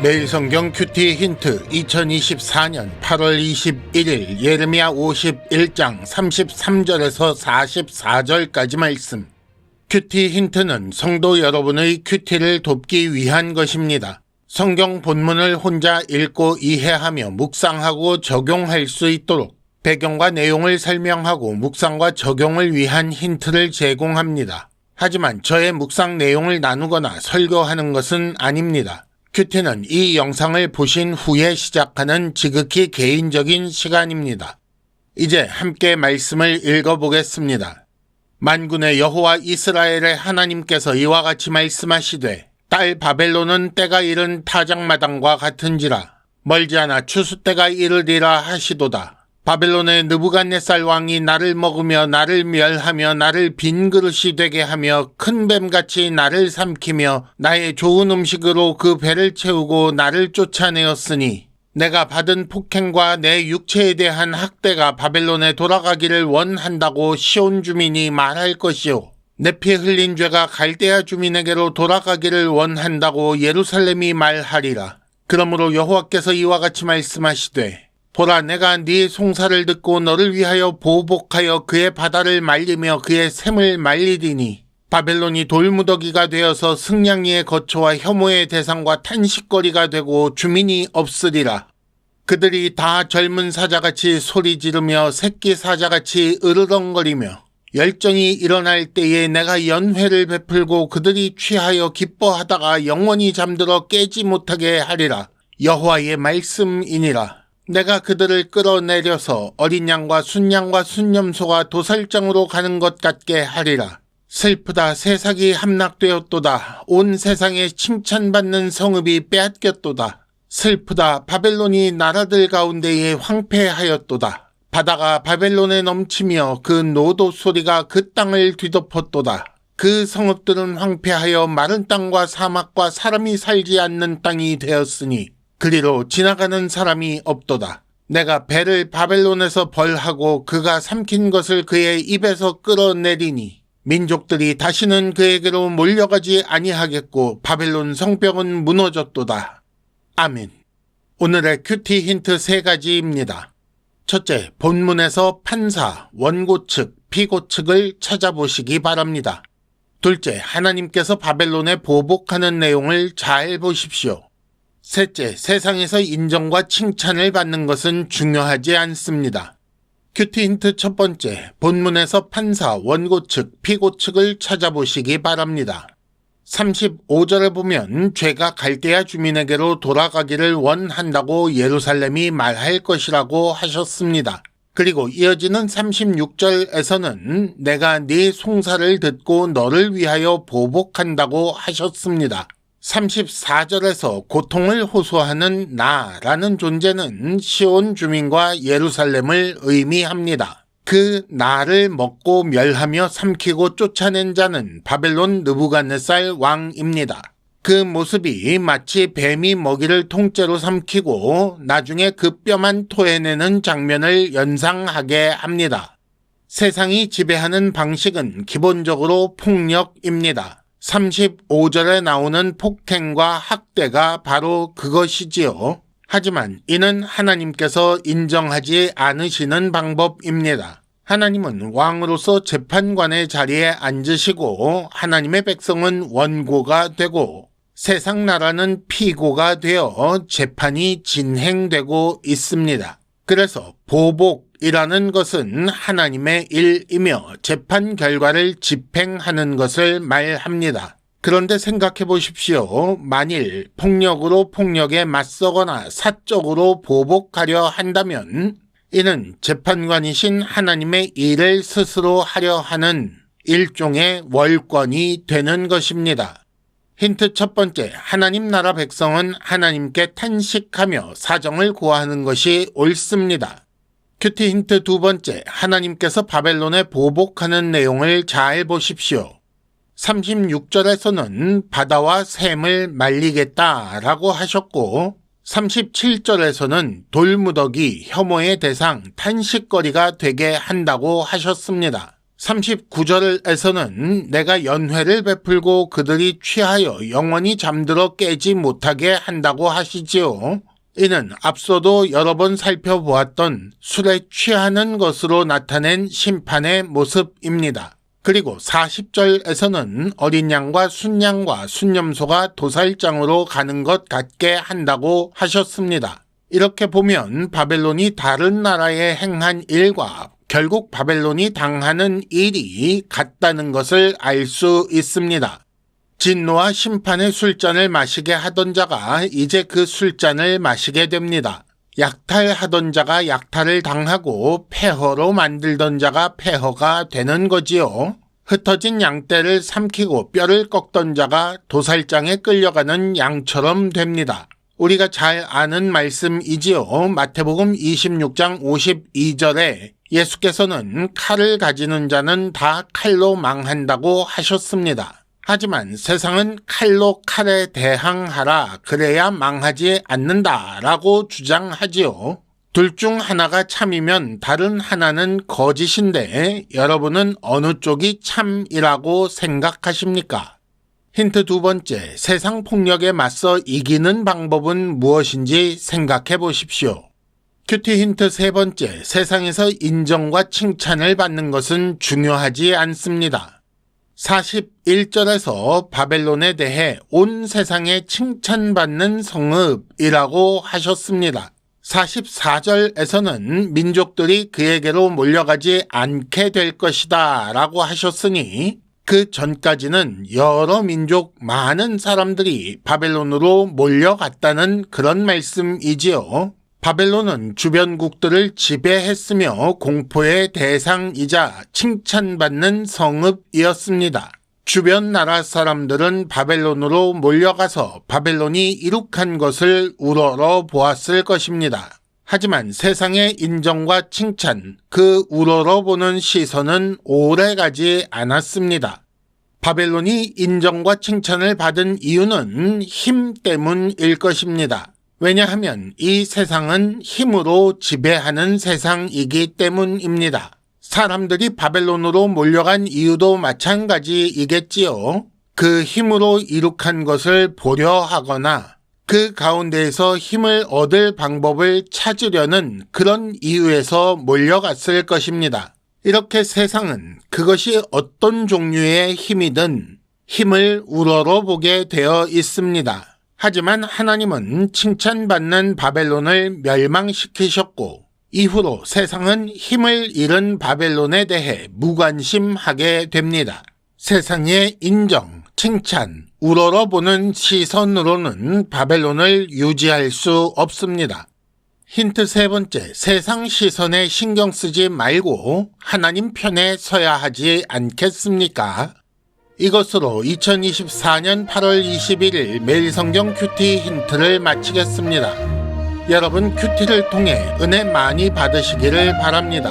매일 성경 큐티 힌트 2024년 8월 21일 예레미야 51장 33절에서 44절까지 말씀. 큐티 힌트는 성도 여러분의 큐티를 돕기 위한 것입니다. 성경 본문을 혼자 읽고 이해하며 묵상하고 적용할 수 있도록 배경과 내용을 설명하고 묵상과 적용을 위한 힌트를 제공합니다. 하지만 저의 묵상 내용을 나누거나 설교하는 것은 아닙니다. 큐티는 이 영상을 보신 후에 시작하는 지극히 개인적인 시간입니다. 이제 함께 말씀을 읽어보겠습니다. 만군의 여호와 이스라엘의 하나님께서 이와 같이 말씀하시되 딸 바벨론은 때가 이른 타작마당과 같은지라 멀지 않아 추수 때가 이르리라 하시도다. 바벨론의 느부갓네살 왕이 나를 먹으며 나를 멸하며 나를 빈 그릇이 되게 하며 큰 뱀같이 나를 삼키며 나의 좋은 음식으로 그 배를 채우고 나를 쫓아내었으니 내가 받은 폭행과 내 육체에 대한 학대가 바벨론에 돌아가기를 원한다고 시온 주민이 말할 것이요 내 피 흘린 죄가 갈대아 주민에게로 돌아가기를 원한다고 예루살렘이 말하리라. 그러므로 여호와께서 이와 같이 말씀하시되 보라, 내가 네 송사를 듣고 너를 위하여 보복하여 그의 바다를 말리며 그의 샘을 말리리니 바벨론이 돌무더기가 되어서 승냥이의 거처와 혐오의 대상과 탄식거리가 되고 주민이 없으리라. 그들이 다 젊은 사자같이 소리 지르며 새끼 사자같이 으르렁거리며 열정이 일어날 때에 내가 연회를 베풀고 그들이 취하여 기뻐하다가 영원히 잠들어 깨지 못하게 하리라. 여호와의 말씀이니라. 내가 그들을 끌어내려서 어린 양과 순양과 순념소가 도살장으로 가는 것 같게 하리라. 슬프다, 세상이 함락되었도다. 온 세상에 칭찬받는 성읍이 빼앗겼도다. 슬프다, 바벨론이 나라들 가운데에 황폐하였도다. 바다가 바벨론에 넘치며 그 노도 소리가 그 땅을 뒤덮었도다. 그 성읍들은 황폐하여 마른 땅과 사막과 사람이 살지 않는 땅이 되었으니 그리로 지나가는 사람이 없도다. 내가 배를 바벨론에서 벌하고 그가 삼킨 것을 그의 입에서 끌어내리니 민족들이 다시는 그에게로 몰려가지 아니하겠고 바벨론 성벽은 무너졌도다. 아멘. 오늘의 큐티 힌트 3가지입니다. 첫째, 본문에서 판사, 원고 측, 피고 측을 찾아보시기 바랍니다. 둘째, 하나님께서 바벨론에 보복하는 내용을 잘 보십시오. 셋째, 세상에서 인정과 칭찬을 받는 것은 중요하지 않습니다. 큐티 힌트 첫 번째, 본문에서 판사, 원고 측, 피고 측을 찾아보시기 바랍니다. 35절에 보면 죄가 갈대아 주민에게로 돌아가기를 원한다고 예루살렘이 말할 것이라고 하셨습니다. 그리고 이어지는 36절에서는 내가 네 송사를 듣고 너를 위하여 보복한다고 하셨습니다. 34절에서 고통을 호소하는 나라는 존재는 시온 주민과 예루살렘을 의미합니다. 그 나를 먹고 멸하며 삼키고 쫓아낸 자는 바벨론 느부갓네살 왕입니다. 그 모습이 마치 뱀이 먹이를 통째로 삼키고 나중에 그 뼈만 토해내는 장면을 연상하게 합니다. 세상이 지배하는 방식은 기본적으로 폭력입니다. 35절에 나오는 폭행과 학대가 바로 그것이지요. 하지만 이는 하나님께서 인정하지 않으시는 방법입니다. 하나님은 왕으로서 재판관의 자리에 앉으시고 하나님의 백성은 원고가 되고 세상 나라는 피고가 되어 재판이 진행되고 있습니다. 그래서 보복이라는 것은 하나님의 일이며 재판 결과를 집행하는 것을 말합니다. 그런데 생각해 보십시오. 만일 폭력으로 폭력에 맞서거나 사적으로 보복하려 한다면 이는 재판관이신 하나님의 일을 스스로 하려 하는 일종의 월권이 되는 것입니다. 힌트 첫 번째, 하나님 나라 백성은 하나님께 탄식하며 사정을 구하는 것이 옳습니다. 큐티 힌트 두 번째, 하나님께서 바벨론에 보복하는 내용을 잘 보십시오. 36절에서는 바다와 샘을 말리겠다라고 하셨고 37절에서는 돌무더기, 혐오의 대상, 탄식거리가 되게 한다고 하셨습니다. 39절에서는 내가 연회를 베풀고 그들이 취하여 영원히 잠들어 깨지 못하게 한다고 하시지요. 이는 앞서도 여러 번 살펴보았던 술에 취하는 것으로 나타낸 심판의 모습입니다. 그리고 40절에서는 어린 양과 순양과 순염소가 도살장으로 가는 것 같게 한다고 하셨습니다. 이렇게 보면 바벨론이 다른 나라에 행한 일과 결국 바벨론이 당하는 일이 같다는 것을 알 수 있습니다. 진노와 심판의 술잔을 마시게 하던 자가 이제 그 술잔을 마시게 됩니다. 약탈하던 자가 약탈을 당하고 폐허로 만들던 자가 폐허가 되는 거지요. 흩어진 양떼를 삼키고 뼈를 꺾던 자가 도살장에 끌려가는 양처럼 됩니다. 우리가 잘 아는 말씀이지요. 마태복음 26장 52절에 예수께서는 칼을 가지는 자는 다 칼로 망한다고 하셨습니다. 하지만 세상은 칼로 칼에 대항하라 그래야 망하지 않는다라고 주장하지요. 둘 중 하나가 참이면 다른 하나는 거짓인데 여러분은 어느 쪽이 참이라고 생각하십니까? 힌트 두 번째, 세상 폭력에 맞서 이기는 방법은 무엇인지 생각해 보십시오. 큐티 힌트 세 번째, 세상에서 인정과 칭찬을 받는 것은 중요하지 않습니다. 41절에서 바벨론에 대해 온 세상에 칭찬받는 성읍이라고 하셨습니다. 44절에서는 민족들이 그에게로 몰려가지 않게 될 것이다 라고 하셨으니 그 전까지는 여러 민족 많은 사람들이 바벨론으로 몰려갔다는 그런 말씀이지요. 바벨론은 주변국들을 지배했으며 공포의 대상이자 칭찬받는 성읍이었습니다. 주변 나라 사람들은 바벨론으로 몰려가서 바벨론이 이룩한 것을 우러러 보았을 것입니다. 하지만 세상의 인정과 칭찬, 그 우러러 보는 시선은 오래가지 않았습니다. 바벨론이 인정과 칭찬을 받은 이유는 힘 때문일 것입니다. 왜냐하면 이 세상은 힘으로 지배하는 세상이기 때문입니다. 사람들이 바벨론으로 몰려간 이유도 마찬가지이겠지요. 그 힘으로 이룩한 것을 보려 하거나 그 가운데에서 힘을 얻을 방법을 찾으려는 그런 이유에서 몰려갔을 것입니다. 이렇게 세상은 그것이 어떤 종류의 힘이든 힘을 우러러 보게 되어 있습니다. 하지만 하나님은 칭찬받는 바벨론을 멸망시키셨고 이후로 세상은 힘을 잃은 바벨론에 대해 무관심하게 됩니다. 세상의 인정, 칭찬, 우러러보는 시선으로는 바벨론을 유지할 수 없습니다. 힌트 세 번째, 세상 시선에 신경 쓰지 말고 하나님 편에 서야 하지 않겠습니까? 이것으로 2024년 8월 21일 매일 성경 큐티 힌트를 마치겠습니다. 여러분 큐티를 통해 은혜 많이 받으시기를 바랍니다.